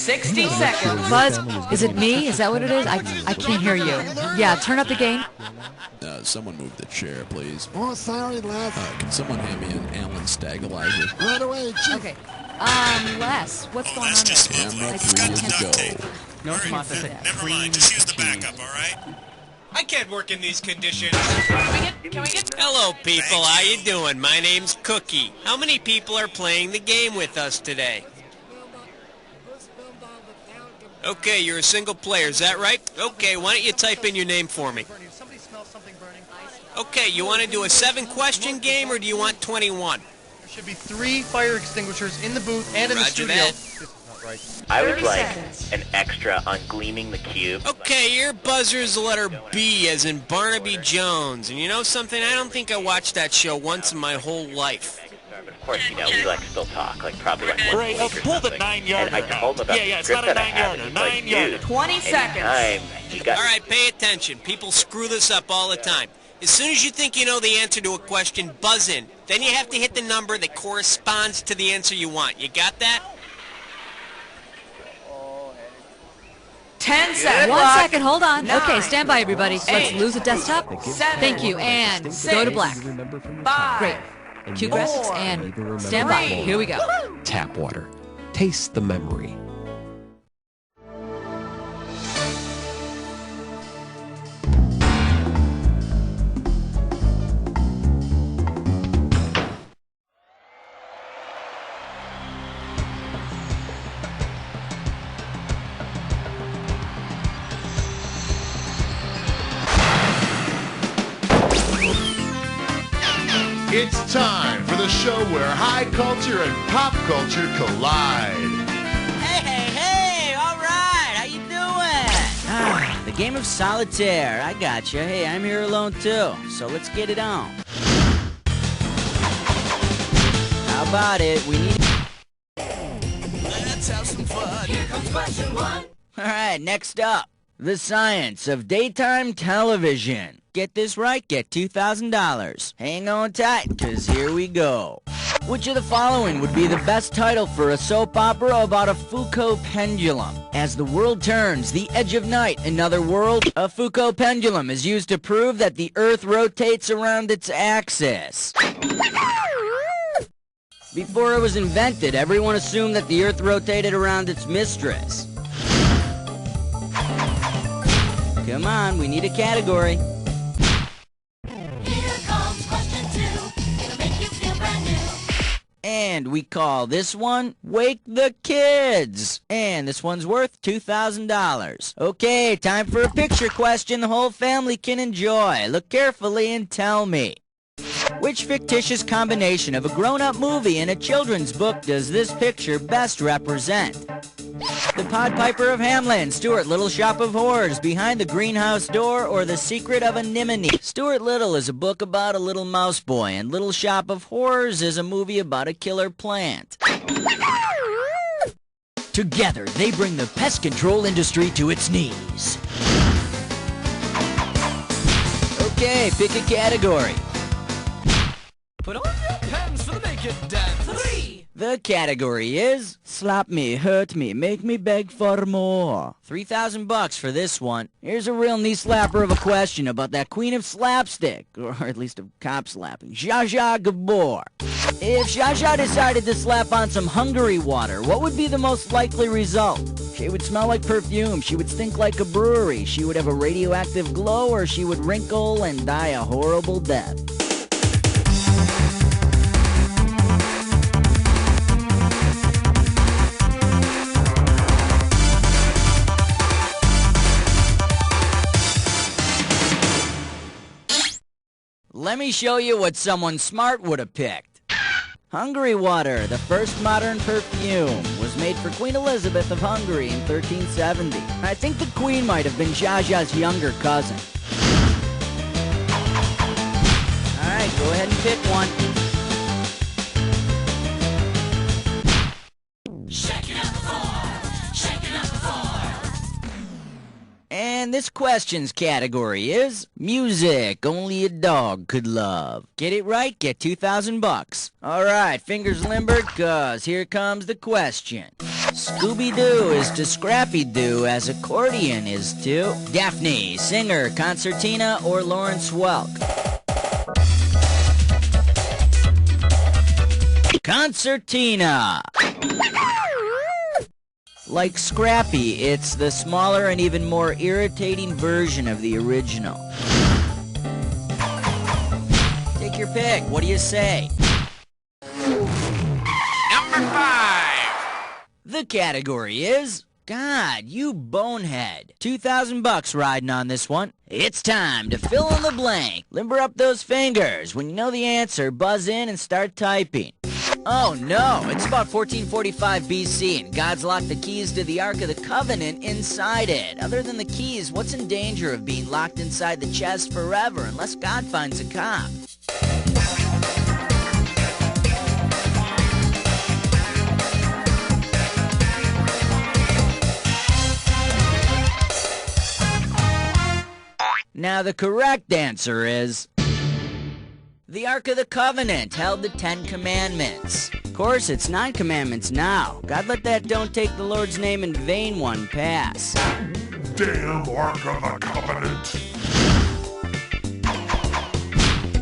60 seconds. Buzz, is it me? Is that what it is? I can't hear you. Yeah, turn up the gain. Someone move the chair, please. Oh, sorry, Les. Can someone hand me an Allen stabilizer? Right away, Chief. Okay. Les, what's going on there? Camera 3 is a go. No, Martha said Never mind, just use the backup, all right? I can't work in these conditions. Can we get? Hello, people. How you doing? My name's Cookie. How many people are playing the game with us today? Okay, you're a single player. Is that right? Okay, why don't you type in your name for me? Okay, you want to do a 7-question game, or do you want 21? There should be 3 fire extinguishers in the booth and in the Roger studio. that. This is not right. I would 30 like seconds. an extra on Gleaming the Cube. Okay, your buzzer's the letter B, as in Barnaby Jones. And you know something? I don't think I watched that show once in my whole life. But of course, you know, we like still talk, like probably like one Right, week or pull the something. 9-yarder And I told him about Yeah, the it's script not a that I have, 9-yarder, and he's like, 9-yarder. dude, 20 seconds. anytime you got... All right, pay attention. People screw this up all the time. As soon as you think you know the answer to a question, buzz in. Then you have to hit the number that corresponds to the answer you want. You got that? 10 seconds. 1 second, hold on. 9, Okay, stand by, everybody. Let's 8, lose a desktop. 7, Thank you, and go 6, to black. 5, Great. Cue graphics, and stand by. Here we go. Tap water. Taste the memory. It's time for the show where high culture and pop culture collide. Hey, all right, how you doing? The game of solitaire, I gotcha. Hey, I'm here alone too, so let's get it on. How about it? We need... Let's have some fun. Here comes question 1. All right, next up, the science of daytime television. Get this right, get $2,000. Hang on tight, because here we go. Which of the following would be the best title for a soap opera about a Foucault pendulum? As the world turns, the edge of night, another world, a Foucault pendulum is used to prove that the Earth rotates around its axis. Before it was invented, everyone assumed that the Earth rotated around its mistress. Come on, we need a category. Here comes question 2. It'll make you feel brand new. And we call this one Wake the Kids. And this one's worth $2,000. Okay, time for a picture question the whole family can enjoy. Look carefully and tell me. Which fictitious combination of a grown-up movie and a children's book does this picture best represent? The Pied Piper of Hamelin, Stuart Little Shop of Horrors, Behind the Greenhouse Door, or The Secret of Anemone? Stuart Little is a book about a little mouse boy, and Little Shop of Horrors is a movie about a killer plant. Together, they bring the pest control industry to its knees. Okay, pick a category. Put on your pants for the naked dance. 3. The category is Slap Me, Hurt Me, Make Me Beg for More. $3,000 for this one. Here's a real knee slapper of a question about that queen of slapstick, or at least of cop slapping, Zsa Zsa Gabor. If Zsa Zsa decided to slap on some Hungary water, what would be the most likely result? She would smell like perfume, she would stink like a brewery, she would have a radioactive glow, or she would wrinkle and die a horrible death. Let me show you what someone smart would have picked. Hungary water, the first modern perfume, was made for Queen Elizabeth of Hungary in 1370. I think the Queen might have been Zsa Zsa's younger cousin. Alright, go ahead and pick one. And this questions category is music only a dog could love. Get it right, get $2,000. Alright, fingers limbered, cause here comes the question. Scooby-Doo is to Scrappy-Doo as accordion is to Daphne, singer, concertina, or Lawrence Welk. Concertina. Like Scrappy, it's the smaller and even more irritating version of the original. Take your pick. What do you say? Number 5. The category is... God, you bonehead. $2,000 riding on this one. It's time to fill in the blank. Limber up those fingers. When you know the answer, buzz in and start typing. Oh no, it's about 1445 BC and God's locked the keys to the Ark of the Covenant inside it. Other than the keys, what's in danger of being locked inside the chest forever unless God finds a cop? Now the correct answer is... the Ark of the Covenant held the 10 Commandments. Of course, it's 9 commandments now. God let that don't take the Lord's name in vain one pass. Damn Ark of the Covenant.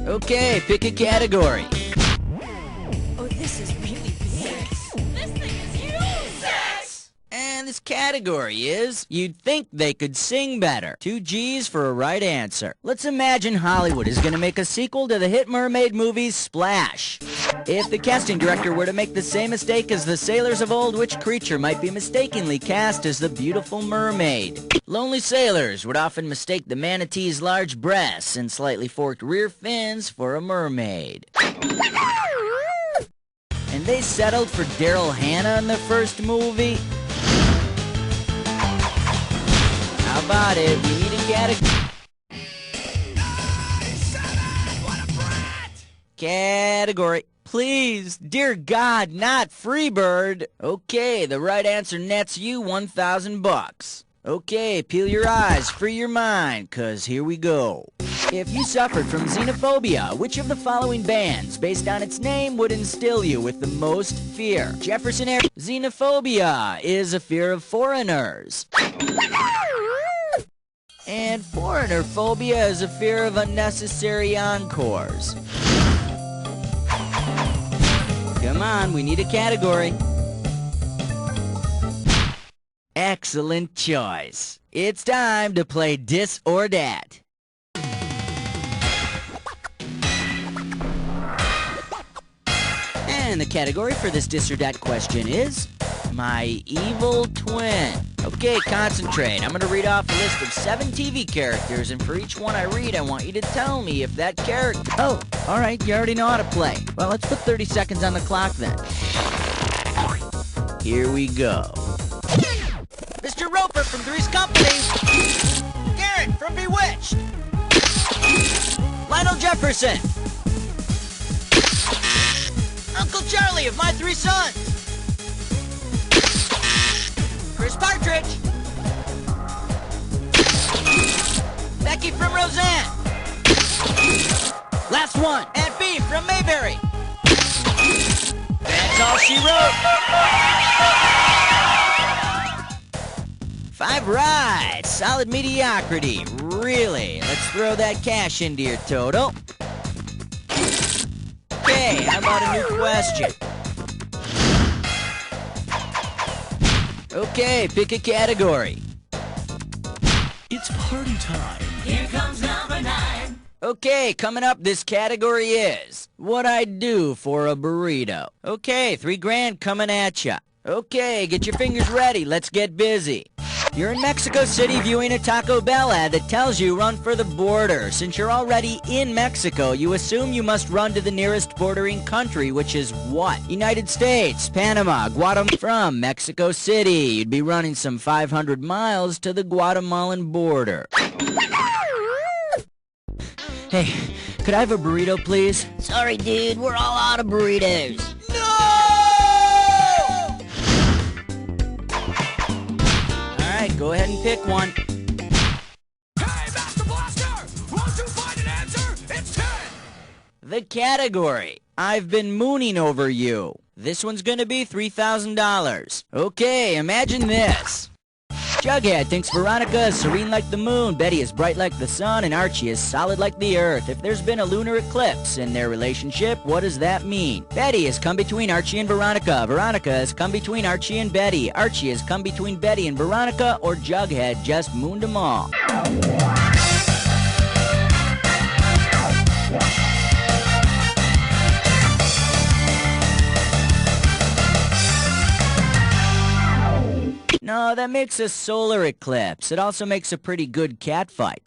Okay, pick a category. Oh, this is really big. This thing is huge. Sex! And this category is, you'd think they could sing better. 2 G's for a right answer. Let's imagine Hollywood is going to make a sequel to the hit mermaid movie Splash. If the casting director were to make the same mistake as the sailors of old, which creature might be mistakenly cast as the beautiful mermaid? Lonely sailors would often mistake the manatee's large breasts and slightly forked rear fins for a mermaid. And they settled for Daryl Hannah in the first movie? How about it? We need a category. Please, dear God, not Freebird. Okay, the right answer nets you $1,000. Okay, peel your eyes, free your mind, 'cause here we go. If you suffered from xenophobia, which of the following bands, based on its name, would instill you with the most fear? Jefferson Air. Xenophobia is a fear of foreigners. And foreigner phobia is a fear of unnecessary encores. Come on, we need a category. Excellent choice. It's time to play Dis or Dat. And the category for this Dis or Dat question is my evil twin. Okay, concentrate. I'm going to read off a list of 7 TV characters, and for each one I read, I want you to tell me if that character... Oh, all right, you already know how to play. Well, let's put 30 seconds on the clock then. Here we go. Mr. Roper from Three's Company. Garrett from Bewitched. Lionel Jefferson. Uncle Charlie of My 3 Sons. Chris Partridge. Becky from Roseanne. Last one. Aunt B from Mayberry. That's all she wrote. 5 right. Solid mediocrity. Really. Let's throw that cash into your total. Okay, how about a new question? Okay, pick a category. It's party time. Here comes number 9. Okay, coming up, this category is what I'd do for a burrito. Okay, $3,000 coming at ya. Okay, get your fingers ready. Let's get busy. You're in Mexico City viewing a Taco Bell ad that tells you run for the border. Since you're already in Mexico, you assume you must run to the nearest bordering country, which is what? United States, Panama, Guatemala. From Mexico City, you'd be running some 500 miles to the Guatemalan border. Hey, could I have a burrito, please? Sorry, dude, we're all out of burritos. Go ahead and pick one. Hey, Master Blaster! Won't you find an answer? It's 10! The category. I've been mooning over you. This one's gonna be $3,000. Okay, imagine this. Jughead thinks Veronica is serene like the moon, Betty is bright like the sun, and Archie is solid like the earth. If there's been a lunar eclipse in their relationship, what does that mean? Betty has come between Archie and Veronica. Veronica has come between Archie and Betty. Archie has come between Betty and Veronica, or Jughead just mooned them all. No, that makes a solar eclipse. It also makes a pretty good cat fight.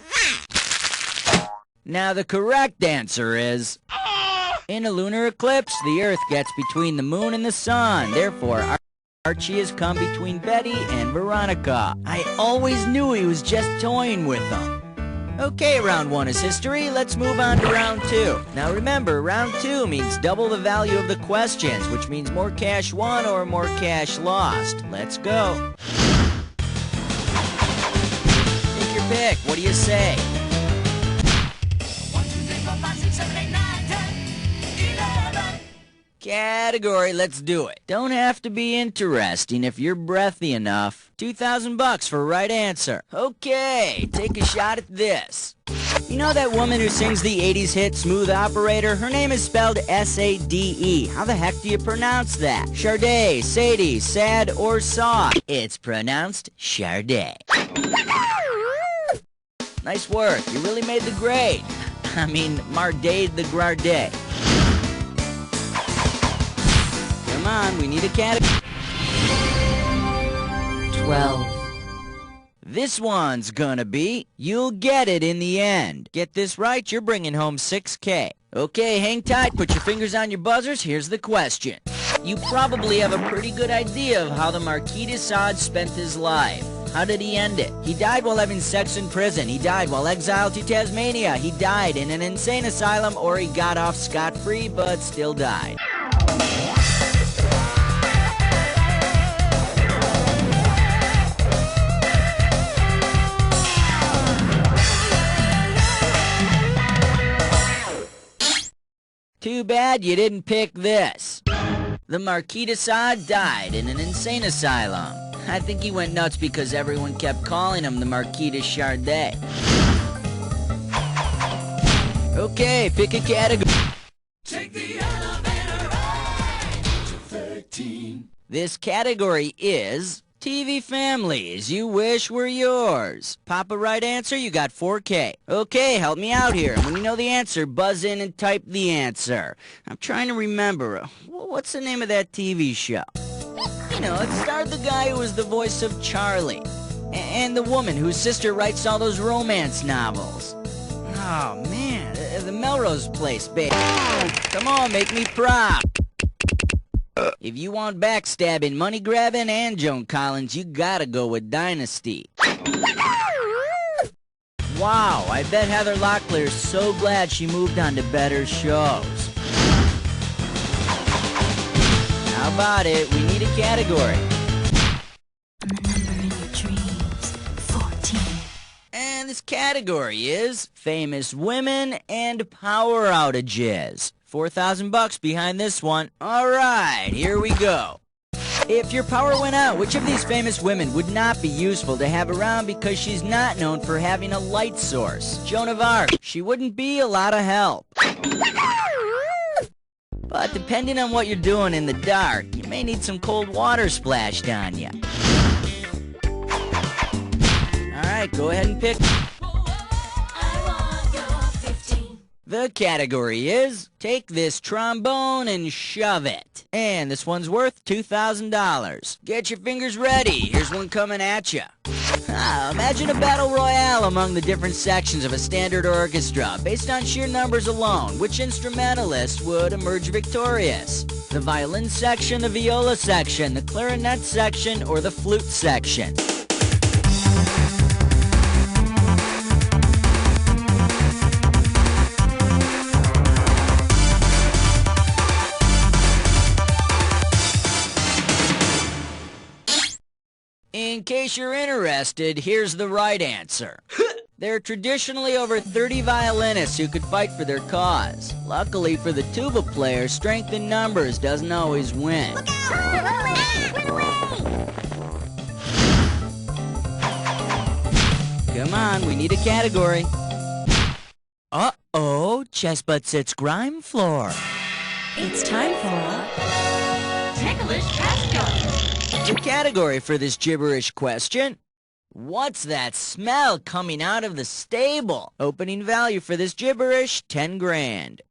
Now, the correct answer is... in a lunar eclipse, the Earth gets between the moon and the sun. Therefore, Archie has come between Betty and Veronica. I always knew he was just toying with them. Okay, round 1 is history. Let's move on to round 2. Now remember, round 2 means double the value of the questions, which means more cash won or more cash lost. Let's go. Take your pick. What do you say? 1, 2, 3, 4, 5, 6, 7, 8, 9, 10, 11. Category, let's do it. Don't have to be interesting if you're breathy enough. $2,000 for right answer. Okay, take a shot at this. You know that woman who sings the 80s hit Smooth Operator? Her name is spelled S-A-D-E. How the heck do you pronounce that? Sade, Sadie, Sad, or Saw? It's pronounced Sade. Nice work. You really made the grade. I mean, Mardade the Grade. Come on, we need a category. 12. This one's gonna be, you'll get it in the end. Get this right, you're bringing home $6K. Okay, hang tight, put your fingers on your buzzers, here's the question. You probably have a pretty good idea of how the Marquis de Sade spent his life. How did he end it? He died while having sex in prison. He died while exiled to Tasmania. He died in an insane asylum, or he got off scot-free but still died. Too bad you didn't pick this. The Marquis de Sade died in an insane asylum. I think he went nuts because everyone kept calling him the Marquis de Sade. Okay, pick a category. Take the elevator ride to 13. This category is TV families you wish were yours. Pop a right answer, you got 4K. Okay, help me out here. When you know the answer, buzz in and type the answer. I'm trying to remember. What's the name of that TV show? You know, it starred the guy who was the voice of Charlie. And the woman whose sister writes all those romance novels. Oh, man. The Melrose Place, baby. Come on, make me proud. If you want backstabbing, money grabbing, and Joan Collins, you gotta go with Dynasty. Wow, I bet Heather Locklear's so glad she moved on to better shows. How about it? We need a category. And the number in your dreams, 14. And this category is famous women and power outages. $4,000 behind this one. All right, here we go. If your power went out, which of these famous women would not be useful to have around because she's not known for having a light source? Joan of Arc. She wouldn't be a lot of help. But depending on what you're doing in the dark, you may need some cold water splashed on you. All right, go ahead and pick. The category is, take this trombone and shove it. And this one's worth $2,000. Get your fingers ready. Here's one coming at you. Imagine a battle royale among the different sections of a standard orchestra. Based on sheer numbers alone, which instrumentalist would emerge victorious? The violin section, the viola section, the clarinet section, or the flute section? In case you're interested, here's the right answer. There are traditionally over 30 violinists who could fight for their cause. Luckily for the tuba players, strength in numbers doesn't always win. Look out! Run away! Come on, we need a category. Uh-oh, Chessbutt sits grime floor. It's time for Ticklish Category. The category for this gibberish question: what's that smell coming out of the stable? Opening value for this gibberish, 10 grand.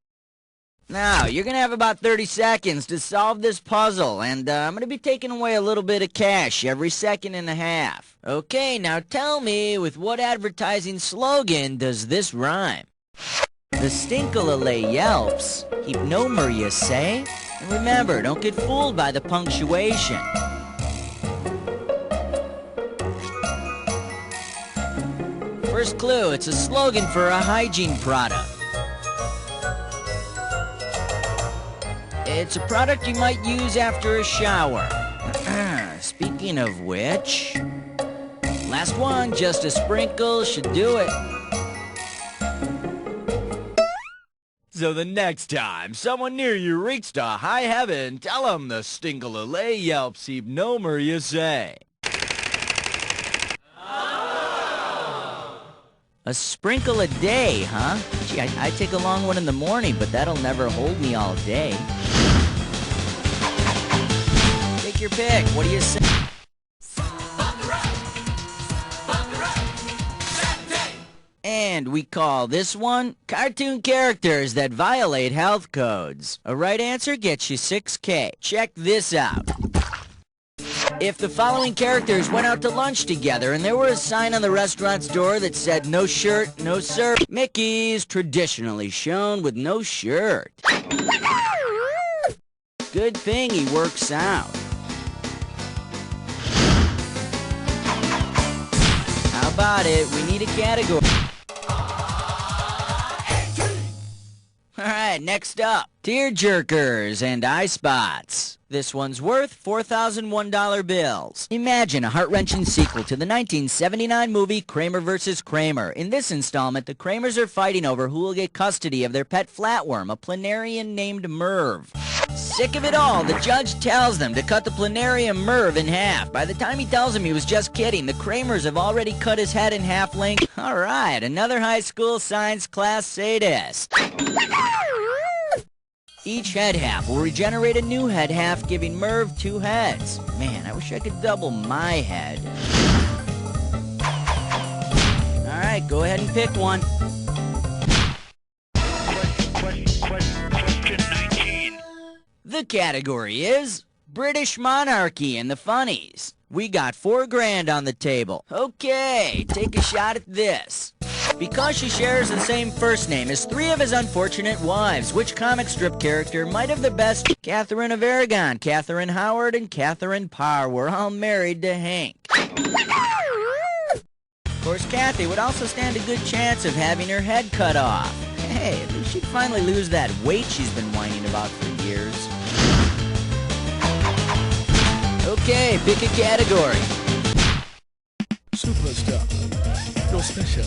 Now, you're gonna have about 30 seconds to solve this puzzle, and I'm gonna be taking away a little bit of cash every second and a half. Okay, now tell me, with what advertising slogan does this rhyme? The Stinkalele yelps, heap no mer you say? And remember, don't get fooled by the punctuation. First clue, it's a slogan for a hygiene product. It's a product you might use after a shower. Speaking of which, last one, just a sprinkle should do it. So the next time someone near you reaches to high heaven, tell them the Stinkalele yelps heap no mer you say. A sprinkle a day, huh? Gee, I take a long one in the morning, but that'll never hold me all day. Take your pick. What do you say? And we call this one cartoon characters that violate health codes. A right answer gets you 6K. Check this out. If the following characters went out to lunch together and there were a sign on the restaurant's door that said no shirt, no serve, Mickey's traditionally shown with no shirt. Good thing he works out. How about it? We need a category. Alright, next up, tearjerkers and eye spots. This one's worth $4,001 bills. Imagine a heart-wrenching sequel to the 1979 movie Kramer vs. Kramer. In this installment, the Kramers are fighting over who will get custody of their pet flatworm, a planarian named Merv. Sick of it all, the judge tells them to cut the planarian Merv in half. By the time he tells him he was just kidding, the Kramers have already cut his head in half length. Alright, another high school science class sadist. Each head half will regenerate a new head half, giving Merv 2 heads. Man, I wish I could double my head. Alright, go ahead and pick one. Question 19. The category is British monarchy and the funnies. We got 4 grand on the table. Okay, take a shot at this. Because she shares the same first name as 3 of his unfortunate wives, which comic strip character might have the best? Catherine of Aragon, Catherine Howard, and Catherine Parr were all married to Hank. Of course, Kathy would also stand a good chance of having her head cut off. Hey, at least she'd finally lose that weight she's been whining about for years. Okay, pick a category. Superstar. You're special.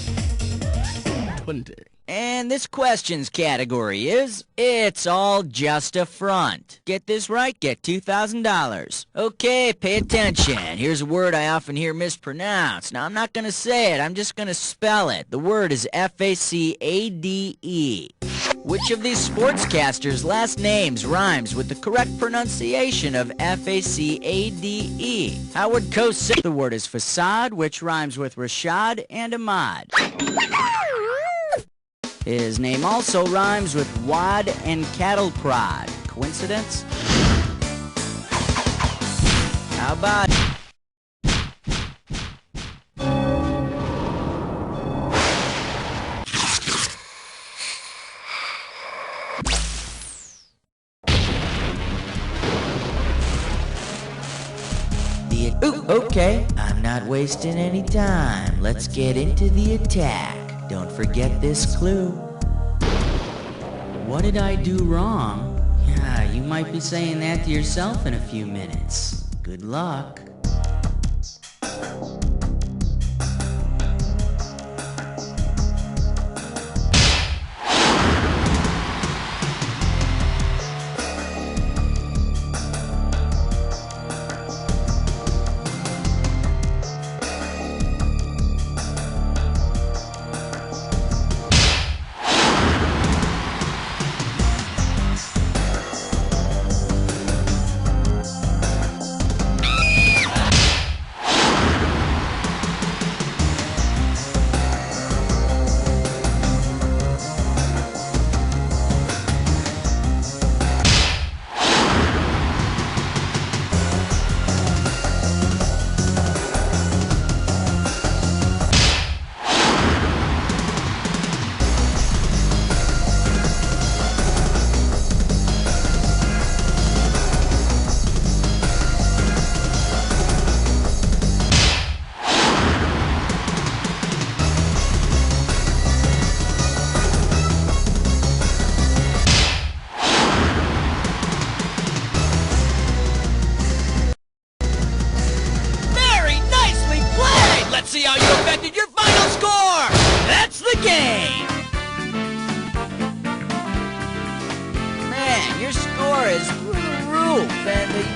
20. And this question's category is, it's all just a front. Get this right, get $2,000. Okay, pay attention. Here's a word I often hear mispronounced. Now, I'm not going to say it, I'm just going to spell it. The word is F-A-C-A-D-E. Which of these sportscasters' last names rhymes with the correct pronunciation of F-A-C-A-D-E? Howard Cosell. The word is facade, which rhymes with Rashad and Ahmad. His name also rhymes with wad and cattle prod. Coincidence? How about... Ooh, okay, I'm not wasting any time. Let's get into the attack. Don't forget this clue. What did I do wrong? Yeah, you might be saying that to yourself in a few minutes. Good luck.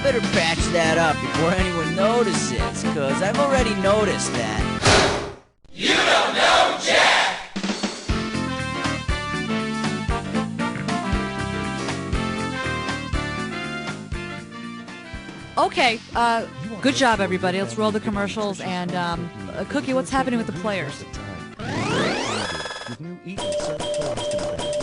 better patch that up before anyone notices, because I've already noticed that. You don't know Jack! Okay, good job, everybody. Let's roll the commercials. And, Cookie, what's happening with the players?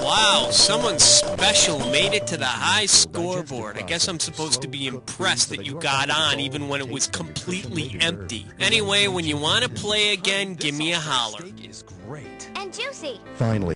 Wow, someone special made it to the high scoreboard. I guess I'm supposed to be impressed that you got on even when it was completely empty. Anyway, when you want to play again, give me a holler. And juicy. Finally.